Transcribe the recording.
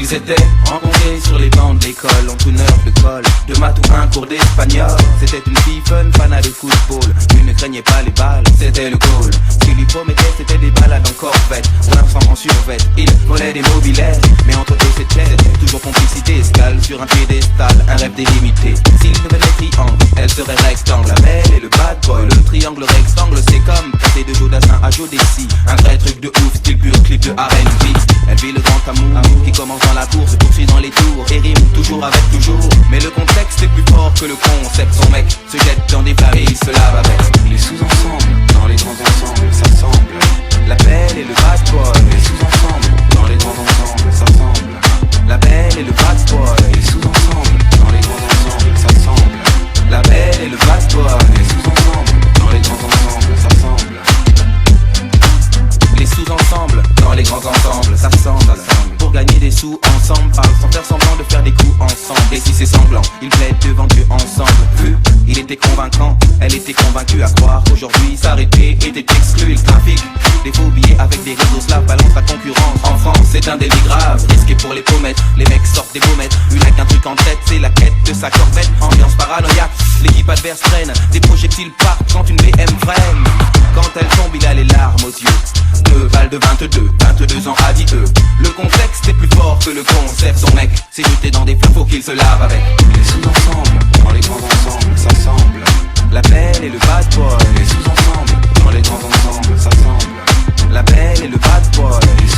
Ils étaient rencontrés sur les bancs de l'école, en tout neuf de colle, de maths ou un cours d'espagnol. C'était une fille fun, fanat de football, il ne craignait pas les balles, c'était le goal. Ce qu'il lui promettait c'était des balades en corvette, ou un franc en survêt. Il volait des mobilettes, mais entre eux c'était toujours complicité, escale sur un piédestal, un rêve délimité. S'il devait les triangles, elle serait rectangle. La belle et le bad boy, le triangle rectangle, c'est comme passer de Jodassin à Jodeci. Un vrai truc de ouf, style pur clip de R&B. Elle vit le grand amour qui commence dans la course, se poursuit dans les tours et rime toujours avec toujours. Mais le contexte est plus fort que le concept. Son mec se jette dans des flammes et il se lave avec. Les sous-ensembles, dans les grands ensembles, ça semble. La belle et le bad boy. Les sous-ensembles, dans les grands ensembles, ça semble. La belle et le bad boy. Les sous-ensembles, dans les grands ensembles, ça semble. La belle et le bad boy. Les sous-ensembles, dans les grands ensembles, ça semble. Les sous-ensembles, dans les grands ensembles, ça semble. Pour gagner des sous ensemble, parle sans faire semblant de faire des coups ensemble. Et si c'est semblant, ils plaident devant Dieu ensemble. Il était convaincant, elle était convaincue à croire qu'aujourd'hui s'arrêter était exclu. Il trafique des faux billets avec des réseaux slaves, balance la concurrence. En France, c'est un délit grave, risqué pour les pommettes. Les mecs sortent des pommettes, une avec un truc en tête, c'est la quête de sa corvette. Ambiance paranoïaque, l'équipe adverse traîne, des projectiles partent quand une BM freine. Quand elle tombe, il a les larmes aux yeux. 2 balles de 22 ans adieu. Le contexte est plus fort que le concept. Son mec s'est jeté dans des flammes, faut qu'il se lave avec. Les sous-ensembles, dans les grands ensembles, ça semble. La belle et le bad boy. Les sous-ensembles, dans les grands ensembles, ça semble. La belle et le bad boy. Les